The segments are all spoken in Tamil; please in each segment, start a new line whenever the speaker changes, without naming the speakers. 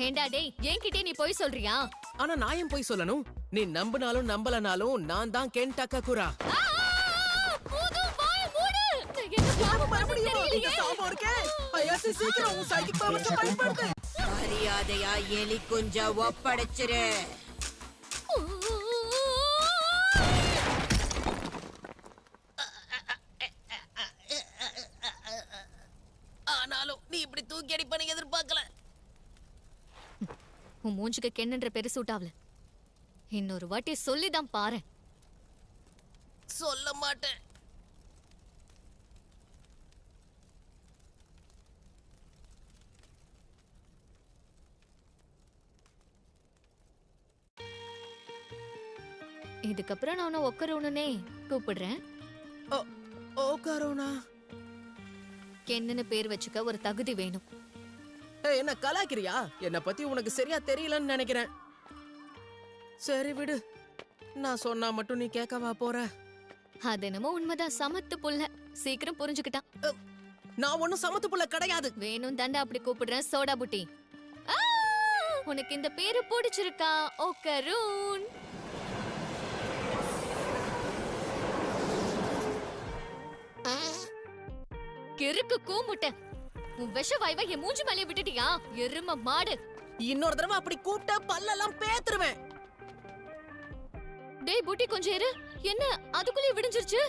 ஏண்டா டேய், என்கிட்டே நீ போய் சொல்றியா?
ஆனா நான் ஏன் போய் சொல்லணும்? நீ நம்பினாலும் நம்பலனாலும் நான் தான் கென் டக்காகுரா.
போது வாய மூடு. என்ன பாவம் மறுபடியும்
இந்த சாபம் இருக்கே. ஐயாசி சீக்கிரம் உன் சைக்கிக் பவர்ஸ பயன்படுத்து.
மரியாதையா எலி குஞ்ச ஒப்படைச்சிரு.
ஆனாலும் நீ இப்படி தூக்கி அடிப்பேன்னு எதிர்பார்க்கல.
உன் மூஞ்சுக்கு கென்னன்ற பேரு சூட்டாவல. இன்னொரு வாட்டி சொல்லிதான் பாரு.
சொல்ல மாட்டேன்.
இதுக்கப்புறம் நான் உன்னை ஒக்கரோனே கூப்பிடுறேன்.
ஓ கரோனா.
கென்னு பேர் வச்சுக்க ஒரு தகுதி வேணும்.
என்ன கலாக்கிறியா? என்ன பத்தி உனக்கு சரியா தெரியலன்னு நினைக்கிறேன். சரி விடு, நான் சொன்னா மட்டும் நீ கேட்கவா போற?
அது என்னமோ உண்மைதான். சமத்து புள்ள சீக்கிரம் புரிஞ்சுக்கிட்டான்.
நான் ஒண்ணும் சமத்து புள்ள கிடையாது.
வேணும் தண்டா அப்படி கூப்பிடுறேன். சோடா புட்டி, உனக்கு இந்த பேரு பிடிச்சிருக்கா? ஓக்கரூன். கிறுக்கு கூமுட்ட, உன் விஷ வாய்வா என் மூஞ்சி மேலே விட்டுட்டியா? எரும மாடு.
இன்னொரு தடவை அப்படி கூப்பிட்டா பல்லெல்லாம் பேத்துருவேன்.
டேய் புட்டி, கொஞ்சம் இரு. என்ன அதுக்குள்ளே விடிஞ்சிருச்சு?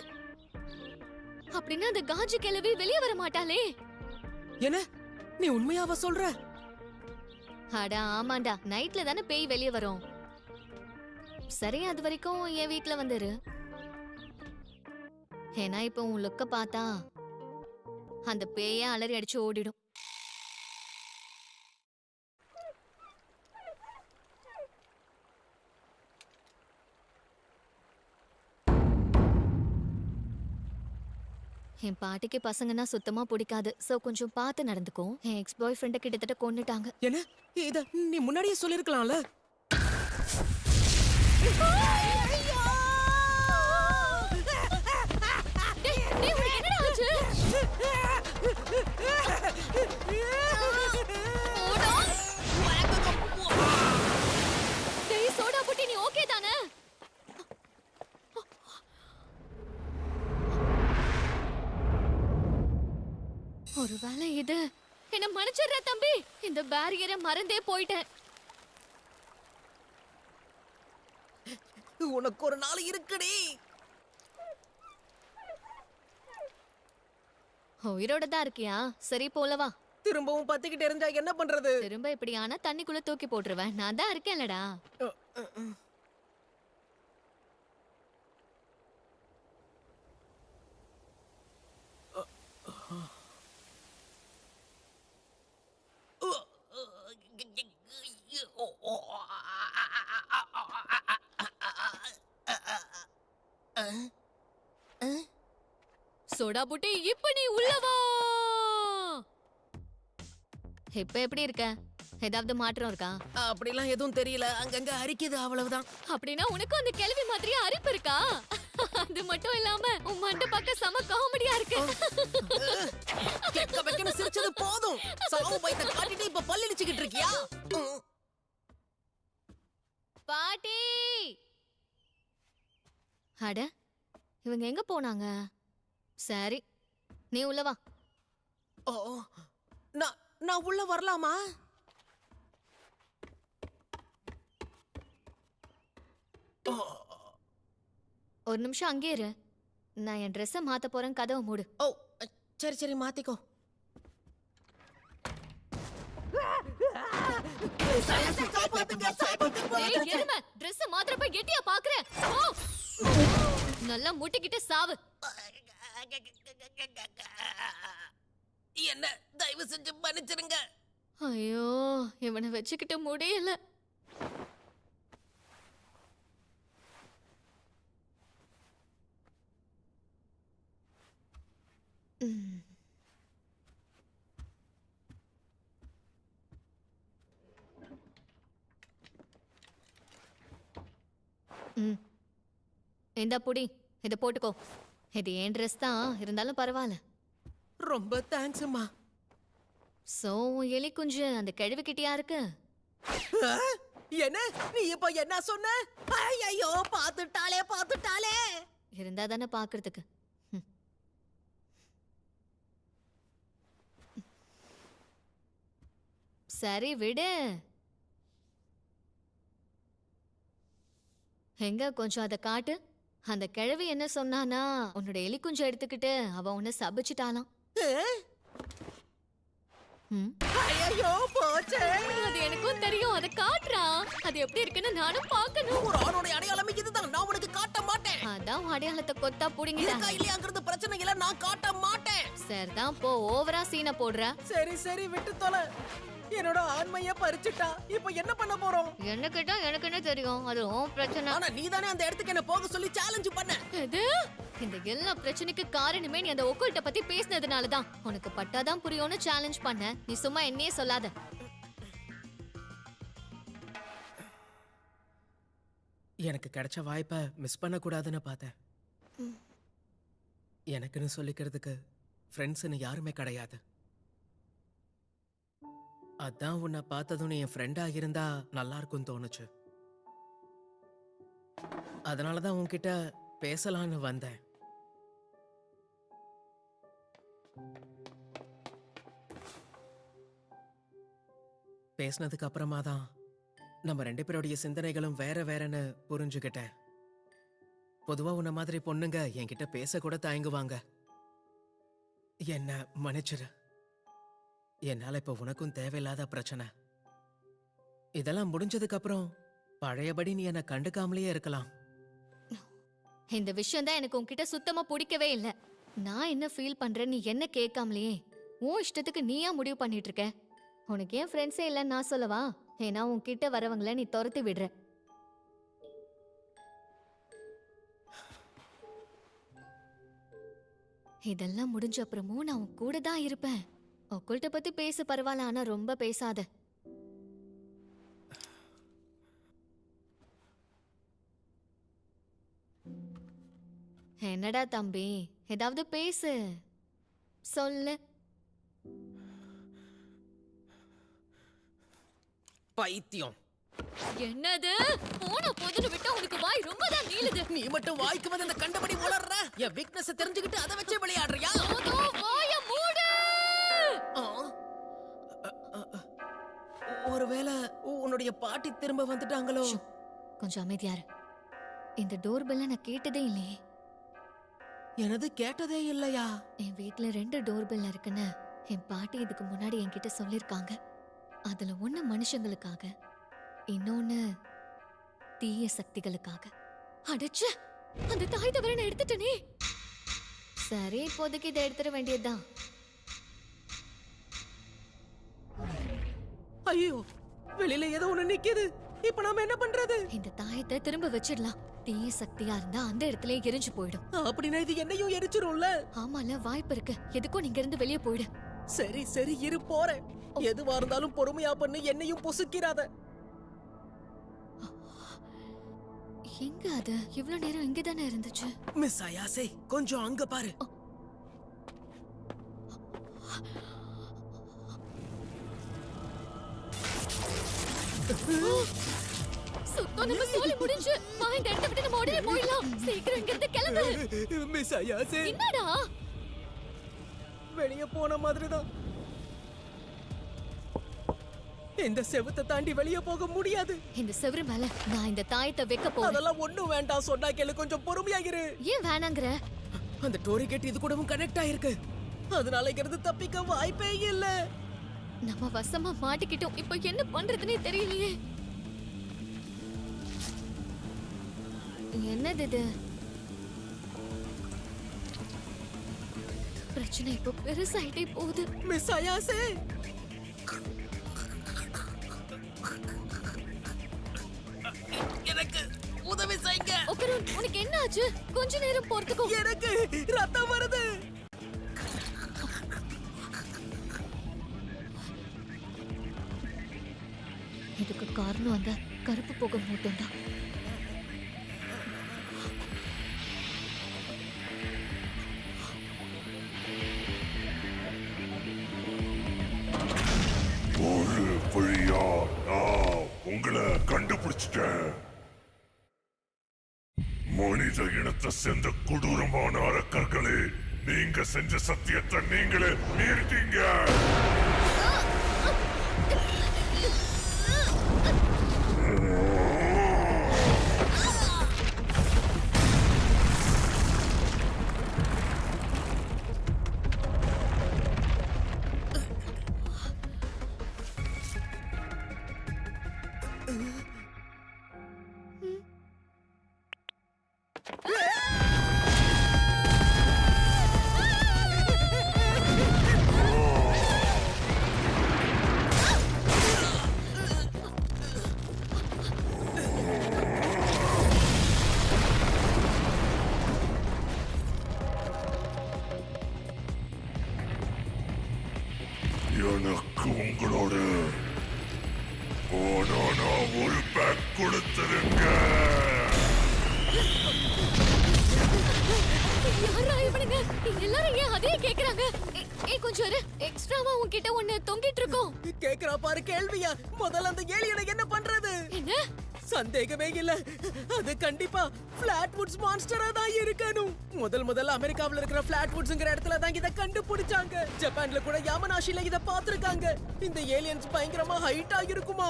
அப்படின்னா அந்த காஜி கிழவி வெளியே வர மாட்டாளே?
என்ன நீ உண்மையாவா சொல்ற?
அடா ஆமாண்டா, நைட்ல தானே பேய் வெளியே வரும். சரி, அது வரைக்கும் என் வீட்ல வந்துரு. ஏன்னா இப்ப உன் லுக்க பார்த்தா அந்த பேய அலறி அடிச்சு ஓடிடும். என் பாட்டிக்கு பசங்கன்னா சுத்தமா பிடிக்காது. சோ கொஞ்சம் பார்த்து நடந்துக்கும். என் எக்ஸ் பாய் ஃப்ரெண்ட கிட்டத்தட்ட கொன்னுட்டாங்க.
என்ன இத நீ முன்னாடியே சொல்லிருக்கலாம்ல.
சோடா புட்டி, நீ ஓகே தானே? ஒருவேளை இது என்ன மன்னிச்சிடுற தம்பி. இந்த பேரியரை மறந்தே போயிட்டேன்.
உனக்கு ஒரு நாள் இருக்குடி.
உயிரோட தான் இருக்கியா? சரி போலவா.
திரும்பவும் பத்திக்கிட்டு இருந்தா என்ன பண்றது?
திரும்ப இப்படி ஆனா தண்ணிக்குள்ள தூக்கி போட்டுருவேன். நான் தான் இருக்கேன்லடா. சோடா புட்டி, இப்ப நீ உள்ளவா. இப்ப எப்படி இருக்க? ஏதாவது மாற்றம் இருக்கா?
அப்படிலாம் எதுவும் தெரியல. அங்கங்க அரிக்குது, அவ்வளவுதான்.
அப்படின்னா உனக்கு அந்த கேள்வி மாதிரியே அரிப்பு இருக்கா? அது மட்டும் இல்லாம உன் மண்டை பக்கம் செம காமெடியா இருக்கு.
கேட்க வைக்கணும் சிரிச்சது போதும். சாவு பயத்தை காட்டிட்டு இப்ப பல்லிடிச்சுக்கிட்டு இருக்கியா?
பாட்டி, அட இவங்க எங்க போனாங்க? சரி, நீ உள்ளவா.
ஓ, நான் உள்ள வரலாமா?
ஒரு நிமிஷம் அங்கே இரு. நான் என் ட்ரெஸ்ஸை மாத்த போறேன். கதவை மூடு.
ஓ சரி சரி, மாத்திக்கோ.
ட்ரெஸ் மாத்திரப்ப கெட்டியா பாக்குறேன். நல்லா முட்டிக்கிட்டு சாவு.
என்ன தயவு செஞ்சு மன்னிச்சிருங்க.
ஐயோ, இவனை வச்சுக்கிட்ட முடியல. இந்த புடி, இத போட்டுக்கோ. இது ஏன் ட்ரெஸ் தான், இருந்தாலும் பரவாயில்ல.
ரொம்ப தேங்க்ஸ் அம்மா.
சோ எலி குஞ்சு அந்த கிழவி கிட்டியா இருக்கு.
ஆ? என்ன நீ இப்ப என்ன சொன்ன? ஐயோ பாத்துட்டாளே பாத்துட்டாளே.
இருந்தா தானே பாக்குறதுக்கு. சரி விடு. எங்க கொஞ்சம் அதை காட்டு. அந்த கிழவி என்ன சொன்னானா, உன்னோட எலி குஞ்சம் எடுத்துக்கிட்டு அவ உன்னை சபிச்சிட்டாலாம்.
ஐயோ போச்சே.
அது எனக்கும் தெரியும். அதை காட்டுறா. அது எப்படி இருக்குன்னு நானும் பார்க்கணும்.
ஒரு ஆணோட அடையாளம் இதுதான். நான் உனக்கு காட்ட மாட்டேன்.
அதான் உன் அடையாளத்தை கொத்தா புடிங்கிட்டாங்க.
இருக்கா இல்லையாங்கிறது பிரச்சனை இல்ல. நான் காட்ட மாட்டேன்.
சரிதான் போ. ஓவரா சீனை போடுற.
சரி சரி விட்டு தொலை. என்னோட ஆண்மைய பறிச்சுட்டா. இப்ப என்ன பண்ண போறோம்?
என்ன கேட்டா எனக்கு என்ன தெரியும். அது உன் பிரச்சனை.
ஆனா நீதானே அந்த இடத்துக்கு என்ன போக சொல்லி சேலஞ்ச் பண்ண.
எது? இந்த எல்லா பிரச்சனைக்கு காரணமே நீ அந்த ஒக்கல்ட்ட பத்தி பேசினதுனாலதான். உனக்கு பட்டாதான் புரியும்னு சேலஞ்ச் பண்ண. நீ சும்மா என்னையே சொல்லாத.
எனக்கு கிடைச்ச வாய்ப்பை மிஸ் பண்ண கூடாதுன்னு பார்த்தேன். எனக்குன்னு சொல்லிக்கிறதுக்கு ஃப்ரெண்ட்ஸ்னு யாருமே கிடையாது. அதான் உன்னை பார்த்ததும் நீ என் ஃப்ரெண்டா இருந்தா நல்லா இருக்கும்னு தோணுச்சு. அதனாலதான் உன்கிட்ட பேசலான்னு வந்தேன். பேசினதுக்கு அப்புறமா தான் நம்ம 2 பேருடைய சிந்தனைகளும் வேற வேறன்னு புரிஞ்சுக்கிட்டேன். பொதுவா உன்ன மாதிரி பொண்ணுங்க என்கிட்ட பேச கூட தயங்குவாங்க. என்ன மன்னிச்சிரு. என்னால இப்ப உனக்கும் தேவையில்லாத பிரச்சனை. இதெல்லாம் முடிஞ்சதுக்கு அப்புறம் பழையபடி நீ என்ன கண்டுக்காமலேயே இருக்கலாம்.
இந்த விஷயம் தான் எனக்கு உன்கிட்ட சுத்தமா பிடிக்கவே இல்ல. நான் என்ன ஃபீல் பண்றேன் நீ என்ன கேட்காமலேயே உன் இஷ்டத்துக்கு நீயா முடிவு பண்ணிட்டு இருக்க. உனக்கு ஏன் ஃப்ரெண்ட்ஸே இல்லைன்னு நான் சொல்லவா? ஏன்னா உன்கிட்ட வரவங்கள நீ துரத்தி விடுற. இதெல்லாம் முடிஞ்ச அப்புறமும் நான் உன் கூட தான் இருப்பேன். ஒக்கல்ட்ட பத்தி பேச பரவாயில்ல, ஆனா ரொம்ப பேசாத. என்னடா தம்பி, ஏதாவது பேசு, சொல்லு.
பைத்தியம்.
என்னது? போன போதுன்னு விட்டா உனக்கு வாய் ரொம்ப தான் நீளுது.
நீ மட்டும் வாய்க்கு வந்து அந்த கண்டபடி உளர்ற. என் வீக்னஸ் தெரிஞ்சுக்கிட்டு அதை வச்சே விளையாடுறியா?
வாய மூடு.
ஒருவேளை உன்னுடைய பாட்டி திரும்ப வந்துட்டாங்களோ?
கொஞ்சம் அமைதியா இரு. இந்த டோர் பெல்ல நான் கேட்டதே இல்லையே.
எனது கேட்டதே இல்லையா?
என் வீட்ல 2 டோர் பெல் இருக்குன்னு என் பாட்டி இதுக்கு முன்னாடி என்கிட்ட சொல்லிருக்காங்க. அதுல ஒண்ணு மனுஷங்களுக்காக, இன்னொன்னு தீய சக்திகளுக்காக. அடச்சே, அந்த தாய் தவிர நான் எடுத்துட்டேனே. சரி, இப்போதைக்கு இதை எடுத்துட வேண்டியதுதான்.
ஐயோ, வெளியில ஏதோ ஒண்ணு நிக்குது. இப்ப நாம என்ன பண்றது?
இந்த தாயத்தை திரும்ப வச்சிடலாம். தீய சக்தியா இருந்தா அந்த இடத்துல எரிஞ்சு போயிடும்.
அப்படின்னா இது என்னையும் எரிச்சிரும்ல?
ஆமால, வாய்ப்பு இருக்கு. எதுக்கும் நீங்க இருந்து வெளியே போயிடு.
சரி சரி இரு, போறேன். எதுவா இருந்தாலும் பொறுமையா பண்ணு, என்னையும் பொசுக்கிறாத.
எங்க அது? இவ்வளவு நேரம் இங்கதானே இருந்துச்சு.
மிஸ் அயாசே, கொஞ்சம் அங்க பாரு.
சுத்தம் நம்ம சோலி முடிஞ்சு. வா, இந்த இடத்தை விட்டு நம்ம உடனே போயிடலாம். சீக்கிரம் இங்க இருந்து கிளம்பு.
மிஸ் அயாசே,
என்னடா?
வெளிய போன மாதிரிதான். இந்த செவத்தை தாண்டி வெளிய போக முடியாது.
இந்த செவரு மேல நான் இந்த தாயத்தை வைக்க போறேன்.
அதெல்லாம் ஒண்ணும் வேண்டாம், சொன்னா கேளு. கொஞ்சம் பொறுமையா இரு.
ஏன் வேணாங்கற?
அந்த டோரி கேட் இது கூடவும் கனெக்ட் ஆயிருக்கு. அதனால இங்கிருந்து தப்பிக்க வாய்ப்பே இல்ல.
நம்ம வசமா மாட்டிக்கிட்டோம். இப்போ என்ன பண்றதுன்னே தெரியலையே. என்னது இது? பிரச்சனை இப்போ பெருசாயிட்டே போகுது.
மிஸ் அயாசே, எனக்கு உதவி செய்யுங்க.
ஒக்கருன், உனக்கு என்ன ஆச்சு? கொஞ்ச நேரம் பொறுத்துக்கோ.
எனக்கு ரத்தம் வருது.
இதுக்கு காரணம் அந்த கருப்பு புகை மூட்டம் தான்.
ஒரு வழியா நான் உங்களை கண்டுபிடிச்சிட்டேன். மனித இனத்தை சேர்ந்த கொடூரமான அரக்கர்களே, நீங்க செஞ்ச சத்தியத்தை நீங்களே மீறிட்டீங்க. எனக்கு உங்களோட போனா ஒரு பேக் கொடுத்துருங்க.
யாரா இவனுங்க? எல்லாரும் ஏன் அதே கேக்குறாங்க? கொஞ்சம் எக்ஸ்ட்ராவா உன்கிட்ட ஒண்ணு தொங்கிட்டு இருக்கோம்.
கேக்குறா பாரு கேள்வியா. முதல்ல அந்த ஏலியனை என்ன பண்றது?
என்ன?
சந்தேகமே இல்ல, அது கண்டிப்பா பிளாட்வுட்ஸ் மான்ஸ்டரா தான் இருக்கணும். முதல்ல அமெரிக்காவுல இருக்கிற பிளாட்வுட்ஸ்ங்கற இடத்துல தான் இத கண்டுபிடிச்சாங்க. ஜப்பான்ல கூட யாமனாஷில இத பாத்துருக்காங்க. இந்த ஏலியன்ஸ் பயங்கரமா ஹைட்டா இருக்குமா?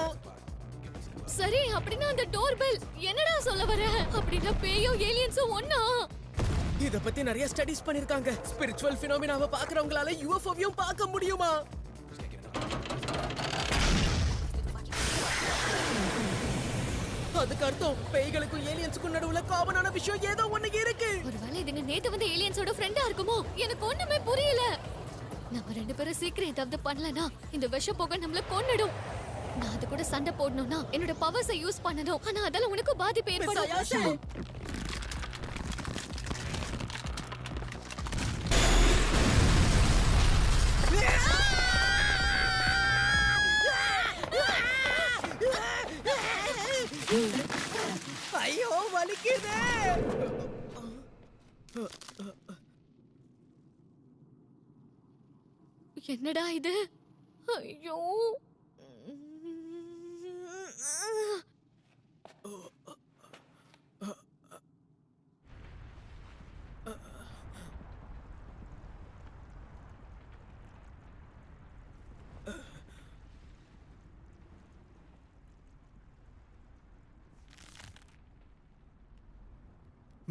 சரி, அப்படின்னா அந்த டோர் பெல் என்னடா சொல்ல வர? அப்படின்னா பேயோ ஏலியன்ஸோ ஒண்ணா?
இத பத்தி நிறைய ஸ்டடிஸ் பண்ணிருக்காங்க. ஸ்பிரிச்சுவல் ஃபினாமினாவை பாக்குறவங்களால யுஎஃப்ஓவையும் பார்க்க முடியுமா? அதுக்கு அர்த்தம் பேய்களுக்கும் ஏலியன்ஸுக்கும் நடுவுல காமனான விஷயம் ஏதோ ஒண்ணு இருக்கு.
ஒருவேளை இதுங்க நேத்து வந்து ஏலியன்ஸோட ஃப்ரெண்டா இருக்குமோ? எனக்கு ஒண்ணுமே புரியல. நம்ம ரெண்டு பேரும் சீக்கிரம் ஏதாவது பண்ணலனா இந்த விஷ புகை நம்மள கொன்னுடும். நான் அது கூட சண்டை போடணும்னா என்னோட பவர்ஸை யூஸ் பண்ணணும். ஆனா அதெல்லாம் உனக்கு பாதிப்பு ஏற்படும்.
ஐயோ வலிக்குதே.
என்னடா இது? ஐயோ,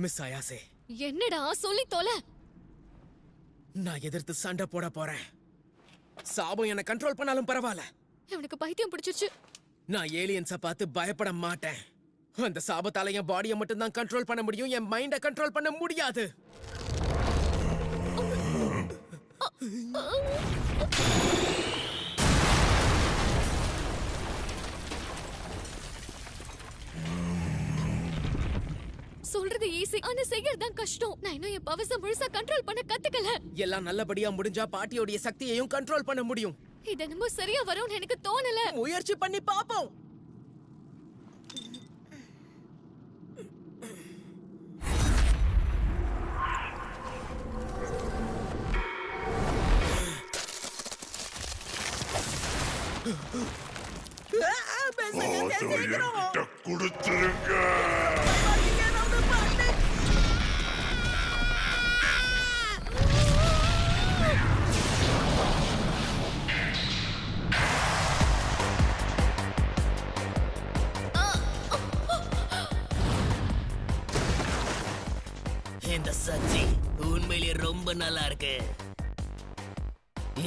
மிஸ் அயாசே,
என்னடா சொல்லி தொலை.
நான் எதிர்த்து சண்டை போட போறேன். சாபம் என்ன கண்ட்ரோல் பண்ணாலும் பரவாயில்ல.
அவனுக்கு பைத்தியம் பிடிச்சிருச்சு.
நான் ஏலியன்ஸை பார்த்து பயப்பட மாட்டேன். அந்த சாபத்தால என் பாடியை மட்டும் தான் கண்ட்ரோல் பண்ண முடியும், என் மைண்டை கண்ட்ரோல் பண்ண முடியாது.
சொல்றது ஈஸி, ஆனா செய்யறது தான் கஷ்டம். நான் இன்னும் என் பவர்ஸை முழுசா கண்ட்ரோல் பண்ண கத்துக்கல.
எல்லாம் நல்லபடியா முடிஞ்சா பாட்டியோட சக்தியையும் கண்ட்ரோல் பண்ண முடியும்.
இது என்னமோ சரியா வரும்னு எனக்கு தோணல.
முயற்சி பண்ணி பாப்போம்.
கொடுத்துருங்க.
இந்த சக்தி உண்மையிலேயே ரொம்ப நல்லா இருக்கு.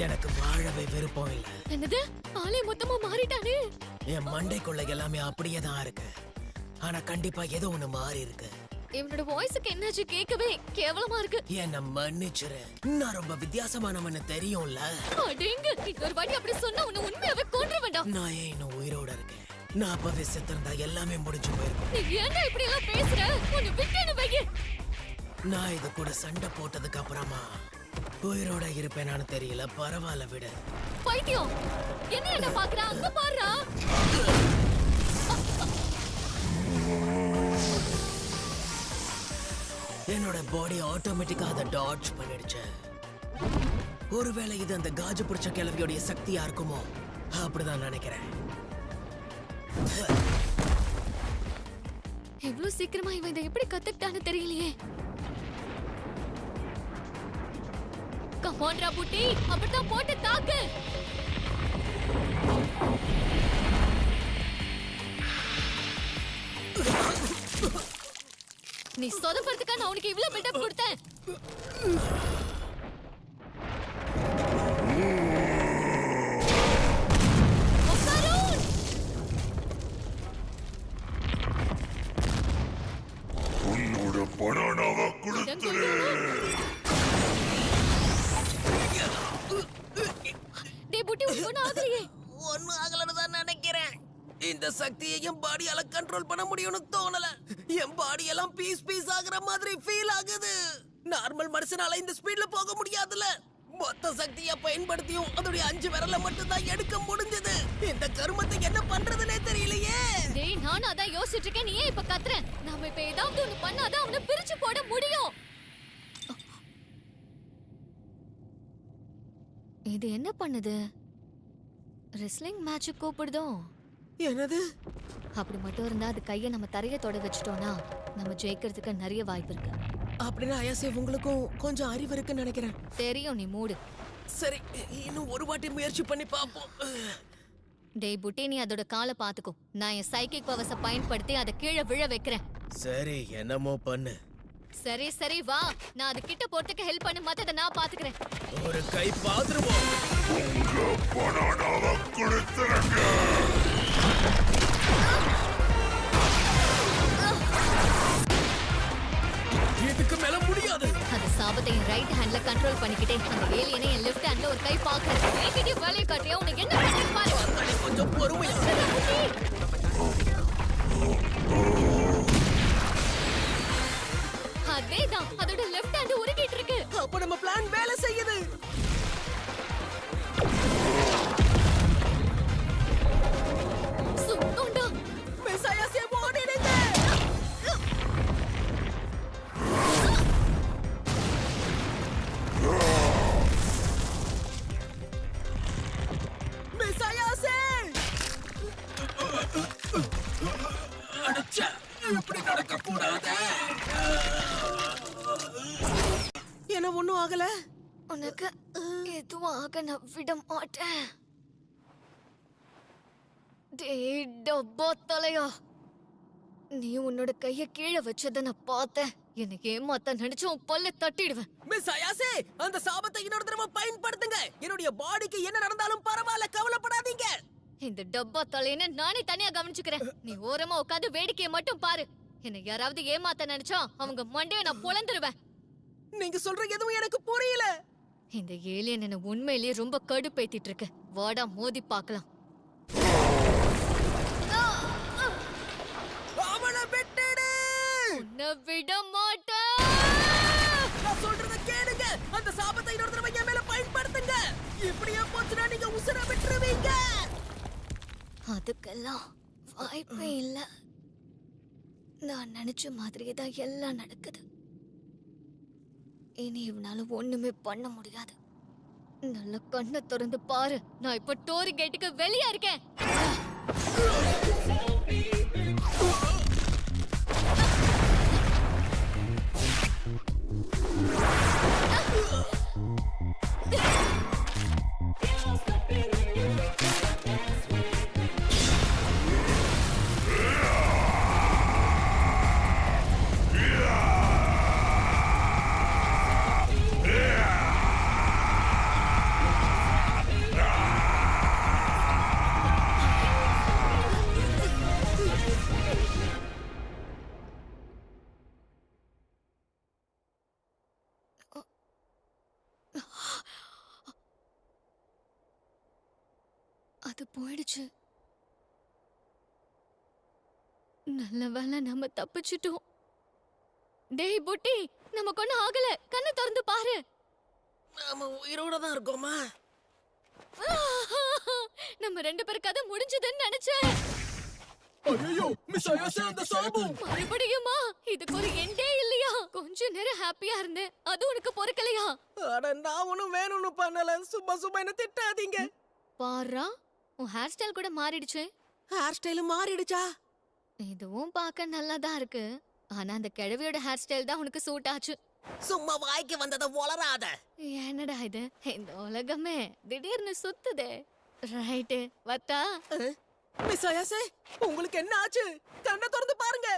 எனக்கு வாழவே விருப்பம் இல்ல.
என்னது? ஆளே மொத்தமா மாறிட்டானே.
என் மண்டைக்குள்ள எல்லாமே அப்படியே தான் இருக்கு. ஆனா கண்டிப்பா ஏதோ ஒண்ணு மாறி இருக்கு.
இவனோட வாய்ஸுக்கு என்னாச்சு? கேட்கவே கேவலமா இருக்கு.
என்ன மன்னிச்சிரு, நான் ரொம்ப வித்தியாசமானவன்னு தெரியும்ல.
அடேங்க, இன்னொரு வாட்டி அப்படி சொன்னா உன்னை உண்மையாவே கொன்று வேண்டாம்.
நான் ஏன் இன்னும் உயிரோட இருக்கேன்? நான் அப்பவே செத்திருந்தா எல்லாமே முடிஞ்சு போயிருக்கும்.
நீ ஏன்டா இப்படி எல்லாம் பேசுற? உன்னை விட்டேன்னு வையே.
நான் இது கூட சண்டை போட்டதுக்கு அப்புறமா உயிரோட இருப்பேனான்னு தெரியல. பரவாயில்ல விடு.
பைத்தியம், என்ன பாக்குற? அங்க பாருடா.
என்னோட பாடி ஆட்டோமேட்டிக்கா அதை டாட்ஜ் பண்ணிடுச்சு. ஒருவேளை இது அந்த காஜு பிடிச்ச கிழவியோடைய சக்தியா இருக்குமோ? அப்படிதான் நினைக்கிறேன்.
இவ்வளவு சீக்கிரமா இவன் இதை எப்படி கத்துக்கிட்டான்னு தெரியலையே. கமான்ரா புட்டி, அப்படிதான் போட்டு தாக்கு. நீ சொதப்படுறதுக்கா நான் உனக்கு இவ்வளவு பில்டப் கொடுத்தேன்.
உன்னோட பனானாவை கொடுத்துரு.
டேய் புட்டி, ஒண்ணும் ஆகலையே.
ஒன்னும் ஆகலன்னு தான் நினைக்கிறேன். இந்த சக்தியை என் பாடியால கண்ட்ரோல் பண்ண முடியும்னு தோணல. என் பாடி எல்லாம் பீஸ் பீஸ் ஆகுற மாதிரி ஃபீல் ஆகுது. நார்மல் மனுஷனால இந்த ஸ்பீட்ல போக முடியாதுல. மொத்த சக்தியை பயன்படுத்தியும் அதோட 5 விரல மட்டும் தான் எடுக்க முடிஞ்சது. இந்த கருமத்தை என்ன பண்றதுனே தெரியலையே.
டேய், நானும் அதான் யோசிச்சுட்டு இருக்கேன். நீ ஏன் இப்ப கத்துற? நாம இப்ப ஏதாவது ஒண்ணு பண்ணாதான் அவனை பிரிச்சு போட முடியும். இது என்ன பண்ணுது? ரெஸ்லிங் மேட்ச் கூப்பிடுதோ?
என்னது?
அப்படி மட்டும் இருந்தா அது கையை நம்ம தரைய தொட வச்சிட்டோம்னா நம்ம ஜெயிக்கிறதுக்கு நிறைய வாய்ப்பு இருக்கு.
அப்படின்னா அயாசே உங்களுக்கும் கொஞ்சம் அறிவு இருக்குன்னு நினைக்கிறேன்.
தெரியும், நீ மூடு.
சரி, இன்னும் ஒரு வாட்டி முயற்சி பண்ணி பார்ப்போம்.
டேய் புட்டி, நீ அதோட காலை பாத்துக்கோ. நான் என் சைக்கிக் பவர்ஸை பயன்படுத்தி அதை கீழே விழ வைக்கிறேன்.
சரி, என்னமோ பண்ணு.
சரி சரி வா, நான் அது கிட்ட போறதுக்கு ஹெல்ப் பண்ணு, மத்தத நான் பாத்துக்கிறேன்.
ஒரு கை பாத்துருவோம்.
உங்க பனானாவை கொடுத்துருங்க.
இதுக்கு மேல முடியாது.
அந்த சாபத்தை என் ரைட் ஹேண்ட்ல கண்ட்ரோல் பண்ணிக்கிட்டே அந்த ஏலியனை என் லெஃப்ட் ஹேண்ட்ல ஒரு கை பாக்குறேன். நீ வேலையை காட்டியா? உனக்கு என்ன பண்ணுன்னு பாரு.
கொஞ்சம் பொறுமையா.
அதேதான், அதோட லெஃப்ட் ஹேண்ட் உருகிட்டு இருக்கு.
அப்ப நம்ம பிளான் வேலை செய்யுது.
சுத்தம்டா.
மெசாயா சேவ் ஓடிடுங்க. மெசாயா சேவ். அடச்சே, இப்படி நடக்க கூடாது. என்ன ஒண்ணும் ஆகல?
உனக்கு எதுவும் ஆக நான் விட மாட்டேன். டேய் டப்பா தலையா, நீ உன்னோட கைய கீழே வச்சத நான் பார்த்தேன். எனக்கு ஏமாத்த நினைச்சு உன் பல்ல தட்டிடுவேன்.
மிஸ் அயாசே, அந்த சாபத்தை இன்னொரு தடவை பயன்படுத்துங்க. என்னுடைய பாடிக்கு என்ன நடந்தாலும் பரவாயில்ல, கவலைப்படாதீங்க.
இந்த டப்பா தலையனை நானே தனியா கவனிச்சுக்கிறேன். நீ ஓரமா உட்காந்து வேடிக்கையை மட்டும் பாரு. என்னை யாராவது ஏமாத்த நினைச்சா அவங்க மண்டைய நான் பொளந்துருவேன்.
நீங்க சொல்ற எதுவும் எனக்கு புரியல.
இந்த ஏலியன் என்ன உண்மையிலேயே ரொம்ப கடுப்பேத்திட்டு இருக்கு. வாடா மோதி பார்க்கலாம்.
அவனை விட்டுடு.
உன்னை விட மாட்டேன்.
நான் சொல்றத கேளுங்க. அந்த சாபத்தை இன்னொரு தடவை என் மேல பயன்படுத்துங்க. இப்படியே போச்சுனா நீங்க உசுர விட்டுருவீங்க.
அதுக்கெல்லாம் வாய்ப்பே இல்ல. நான் நினைச்ச மாதிரியே தான் எல்லாம் நடக்குது. இனி இவனால ஒண்ணுமே பண்ண முடியாது. நல்ல கண்ணை திறந்து பாரு. நான் இப்ப டோரி கேட்டுக்கு வெளியே இருக்கேன். அது போயிடுச்சு. நல்ல வேளை நம்ம தப்பிச்சிட்டோம். டேய் புட்டி, நமக்கு ஒண்ணும் ஆகல. கண்ணை திறந்து பாரு.
நாம உயிரோட தான் இருக்கோமா?
நம்ம 2 பேர் கதை முடிஞ்சதுன்னு நினைச்சேன்.
ஐயோ, மிஸ் அயாசே, அந்த சாபம்
மறுபடியுமா? இதுக்கு ஒரு எண்டே இல்லையா? கொஞ்ச நேரம் ஹாப்பியா இருந்தேன், அது உனக்கு பொறுக்கலையா?
அட, நான் ஒண்ணும் வேணும்னு பண்ணல. சும்மா சும்மா என்ன திட்டாதீங்க.
பாரா, உன் ஹேர் ஸ்டைல் கூட மாறிடுச்சு.
ஹேர் ஸ்டைல் மாறிடுச்சா?
இதுவும் பார்க்க நல்லா தான் இருக்கு. ஆனா அந்த கிழவியோட ஹேர் ஸ்டைல் தான் உனக்கு சூட் ஆச்சு.
சும்மா வாய்க்கு வந்தத வளராத.
என்னடா இது, இந்த உலகமே திடீர்னு சுத்துதே. ரைட்டு வத்தா.
மிஸ் அயாசே, உங்களுக்கு என்ன ஆச்சு? கண்ணை திறந்து பாருங்க.